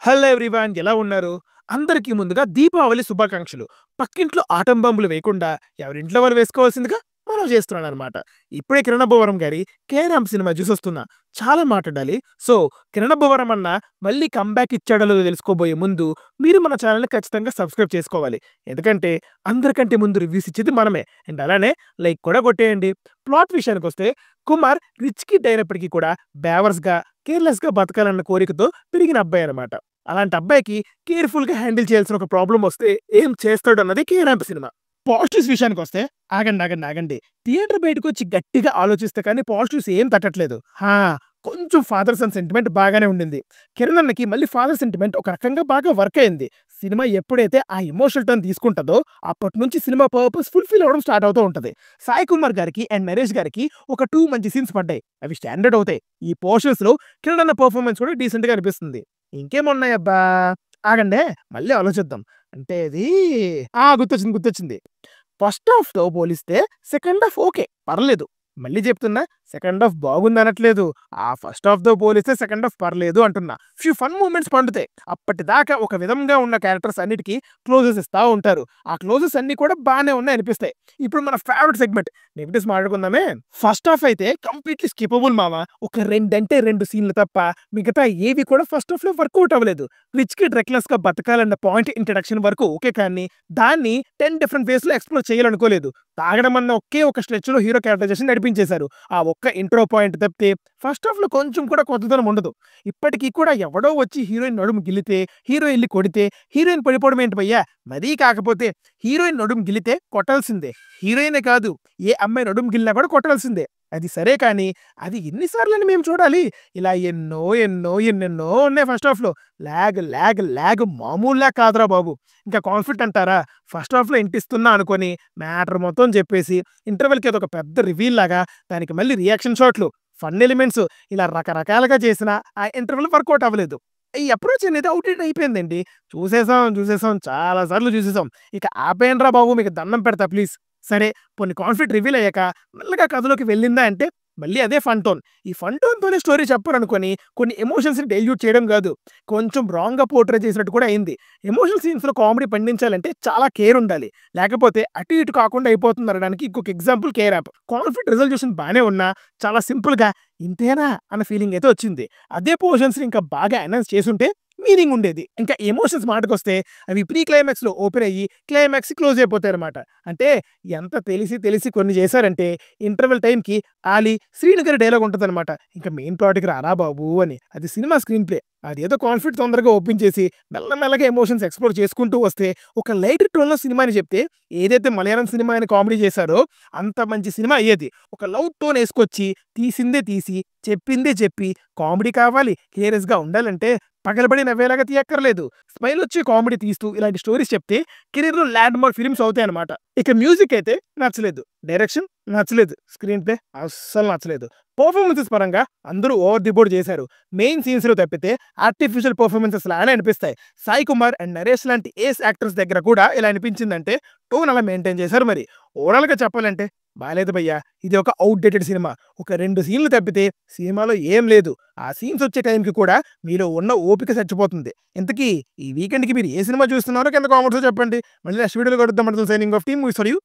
Hello everyone ఎలా ఉన్నారు? అందరికీ ముందుగా దీపావళి శుభాకాంక్షలు. పక్కింట్లో ఆటం బాంబులు వేయకుండా ఎవరింట్లో వాళ్ళు వేసుకోవాల్సిందిగా మనం చేస్తున్నాననమాట. ఇప్పుడే కిరణ్ అబ్బవరం గారి 'కేరామ్' సినిమా చూసొస్తున్నా. చాలా మాట్లాడాలి. సో, కిరణ్ అబ్బవరం అన్న మళ్ళీ కమ్‌బ్యాక్ ఇచ్చాడో లేదో తెలుసుకోబోయే ముందు మీరు మన ఛానెల్‌ని ఖచ్చితంగా సబ్స్క్రైబ్ చేసుకోవాలి. ఎందుకంటే అందరికంటే ముందు రివ్యూస్ ఇచ్చేది మనమే. అండ్ అలానే లైక్ కూడా కొట్టేయండి. ప్లాట్ విషయానికొస్తే కుమార్ రిచ్ కిడ్ అయినప్పటికీ కూడా బేవర్స్‌గా, కేర్‌లెస్‌గా బతకాలన్న కోరికతో పెరిగిన అబ్బాయనమాట. అలాంటి అబ్బాయికి కేర్‌ఫుల్‌గా హ్యాండిల్ చేయాల్సిన ఒక ప్రాబ్లమ్ వస్తే ఏం చేస్తాడన్నది 'కేరాంప్' సినిమా. పాజిటివ్స్ విషయానికొస్తే ఆగండి. థియేటర్ బయటకొచ్చి గట్టిగా ఆలోచిస్తే కానీ పాజిటివ్స్ ఏం తట్టట్లేదు. కొంచెం ఫాదర్ సన్ సెంటిమెంట్ బాగానే ఉండింది. కిరణ్ అన్నకి మళ్ళీ ఫాదర్ సెంటిమెంట్ ఒక రకంగా బాగా వర్క్ అయింది. సినిమా ఎప్పుడైతే ఆ ఎమోషనల్ టర్న్ తీసుకుంటదో అప్పటి నుంచి సినిమా పర్పస్ ఫుల్‌ఫిల్ అవ్వడం స్టార్ట్ అవుతూ ఉంటది. సాయి కుమార్ గారికి అండ్ నరేష్ గారికి ఒక 2 మంచి సీన్స్ పడ్డాయి. అవి స్టాండర్డ్ అవుతాయి. ఈ పోర్షన్స్‌లో కిరణ్ అన్న పెర్ఫార్మన్స్ కూడా డీసెంట్‌గా అనిపిస్తుంది. ఇంకేమున్నాయబ్బా! ఆగండే మళ్ళీ ఆలోచిద్దాం. అంటే అది గుర్తొచ్చింది. ఫస్ట్ హాఫ్‌తో పోలిస్తే సెకండ్ హాఫ్ ఓకే. పర్లేదు. మళ్ళీ చెప్తున్నా సెకండ్ హాఫ్ బాగుందనట్లేదు. ఆ ఫస్ట్ హాఫ్‌తో పోలిస్తే సెకండ్ హాఫ్ పర్లేదు అంటున్నా. ఫ్యూ ఫన్ మూమెంట్స్ పండుతాయి. అప్పటిదాకా ఒక విధంగా ఉన్న క్యారెక్టర్స్ అన్నిటికి క్లోజెస్ ఇస్తా ఉంటారు. ఆ క్లోజెస్ అన్నీ కూడా బానే ఉన్నాయి అనిపిస్తాయి. ఇప్పుడు మన ఫేవరెట్ సెగ్మెంట్ నెగెటివ్స్ మాట్లాడుకుందామే. ఫస్ట్ హాఫ్ అయితే కంప్లీట్‌లీ స్కిపబుల్ మామ. ఒక 2 సీన్‌లు తప్ప మిగతా ఏవి కూడా ఫస్ట్ హాఫ్‌లో వర్కౌట్ అవ్వలేదు. రిచ్ కిడ్ రెక్లెస్‌గా బతకాలన్న పాయింట్ ఇంట్రడక్షన్ వరకు ఓకే కానీ దాన్ని 10 డిఫరెంట్ వేస్‌లో ఎక్స్‌ప్లోర్ చేయాలనుకోలేదు. తాగడం అన్న ఒకే ఒక స్ట్రెచ్‌లో హీరో క్యారెక్టరైజేషన్ నడిపించేశారు. ఆ ఒక్క ఇంట్రో పాయింట్ తప్పితే ఫస్ట్ హాఫ్‌లో కొంచెం కూడా కొత్తదనం ఉండదు. ఇప్పటికి కూడా ఎవడో వచ్చి హీరోయిన్ నడుము గిల్లితే, హీరో ఎళ్లి కొడితే, హీరోయిన్ పడిపోవడం ఏంటి భయ్యా! మరీ కాకపోతే హీరోయిన్ నడుము గిల్లితే కొట్టాల్సిందే. హీరోయినే కాదు ఏ అమ్మాయి నడుము గిల్లినా కూడా కొట్టాల్సిందే. అది సరే కానీ అది ఎన్ని సార్లని మేము చూడాలి? ఇలా ఎన్నెన్నో ఉన్నాయి ఫస్ట్ హాఫ్‌లో. లాగ్ మామూలు లాగ్ కాదురా బాబు. ఇంకా కాన్ఫ్లిక్ట్ అంటారా? ఫస్ట్ హాఫ్‌లో ఇంటిస్తున్నా అనుకోని మ్యాటర్ మొత్తం చెప్పేసి ఇంటర్వెల్‌కి అదొక పెద్ద రివీల్ లాగా దానికి మళ్ళీ రియాక్షన్ షాట్లు, ఫన్ ఎలిమెంట్స్ ఇలా రకరకాలుగా చేసినా ఆ ఇంటర్వెల్ వర్కౌట్ అవ్వలేదు. ఈ అప్రోచ్ అనేది ఔట్‌డేట్ అయిపోయిందండి. చూసేసాం. చాలా సార్లు చూసేసాం. ఇక ఆపేయండిరా బాబు మీకు దండం పెడతా ప్లీజ్. సరే పోనీ కాన్ఫ్లిక్ట్ రివీల్ అయ్యాక మెల్లగా కథలోకి వెళ్ళిందా అంటే మళ్ళీ అదే ఫన్ టోన్. ఈ ఫన్ టోన్‌తోనే స్టోరీ చెప్పారనుకోని కొన్ని ఎమోషన్స్‌ని డైల్యూట్ చేయడం కాదు. కొంచెం రాంగ్‌గా పోర్ట్రే చేసినట్టు కూడా అయింది. ఎమోషనల్ సీన్స్‌లో కామెడీ పండించాలంటే చాలా కేర్ ఉండాలి. లేకపోతే అటు ఇటు కాకుండా అయిపోతుందనడానికి ఇంకొక ఎగ్జాంపుల్ 'కేరాప్'. కాన్ఫ్లిక్ట్ రిజల్యూషన్ బానే ఉన్నా చాలా సింపుల్‌గా ఇంతేనా అన్న ఫీలింగ్ అయితే వచ్చింది. అదే పోర్షన్స్‌ని ఇంకా బాగా ఎన్హాన్స్ చేసుంటే మీనింగ్ ఉండేది. ఇంకా ఎమోషన్స్ మాటకొస్తే అవి ప్రీ క్లైమాక్స్‌లో ఓపెన్ అయ్యి క్లైమాక్స్ క్లోజ్ అయిపోతాయన్నమాట. అంటే ఎంత తెలిసి కొన్ని చేశారంటే ఇంటర్వెల్ టైమ్‌కి 'ఆలీ', 'శ్రీను' గారి డైలాగ్ ఉంటదన్నమాట. ఇంకా మెయిన్ ప్లాట్‌కి రారా బాబు అని. అది సినిమా స్క్రీన్ ప్లే. అదేదో కాన్ఫ్లిక్ట్ తొందరగా ఓపెన్ చేసి మెల్లగా ఎమోషన్స్ ఎక్స్‌ప్లోర్ చేసుకుంటూ వస్తే ఒక లైట్ టోన్‌లో సినిమా అని చెప్తే ఏదైతే మలయాళం సినిమా అని కామెడీ చేశారో అంత మంచి సినిమా అయ్యేది. ఒక లవ్ టోన్ యేసుకొచ్చి తీసిందే తీసి, చెప్పిందే చెప్పి కామెడీ కావాలి, హిలేరియస్‌గా ఉండాలంటే పగలబడి నవ్వేలాగా తీయక్కర్లేదు. స్మైలొచ్చే కామెడీ తీస్తూ ఇలాంటి స్టోరీస్ చెప్తే కెరీర్‌లో ల్యాండ్ మార్క్ ఫిల్మ్స్ అవుతాయన్నమాట. ఇక మ్యూజిక్ అయితే నచ్చలేదు. డైరెక్షన్ నచ్చలేదు. స్క్రీన్ ప్లే అస్సలు నచ్చలేదు. పెర్ఫార్మన్సెస్ పరంగా అందరూ ఓవర్ ది బోర్డ్ చేశారు. మెయిన్ సీన్స్‌లో తప్పితే ఆర్టిఫిషియల్ పెర్ఫార్మన్సెస్ లానే అనిపిస్తాయి. సాయి కుమార్ అండ్ నరేష్ లాంటి ఏస్ యాక్టర్స్ దగ్గర కూడా ఇలా అనిపించిందంటే టోన్ అలా మెయింటైన్ చేశారు మరి. ఓవరాల్‌గా చెప్పాలంటే బాలేదు భయ్యా. ఇది ఒక ఔట్‌డేటెడ్ సినిమా. ఒక 2 సీన్‌లు తప్పితే సినిమాలో ఏం లేదు. ఆ సీన్స్ వచ్చే టైంకి కూడా మీలో ఉన్న ఓపిక చచ్చిపోతుంది. ఇంతకీ ఈ వీకెండ్‌కి మీరు ఏ సినిమా చూస్తున్నారో కింద కామెంట్స్‌లో చెప్పండి. మళ్ళీ నెక్స్ట్ వీడియోలో కలుద్దాం. Signing off team movies for you.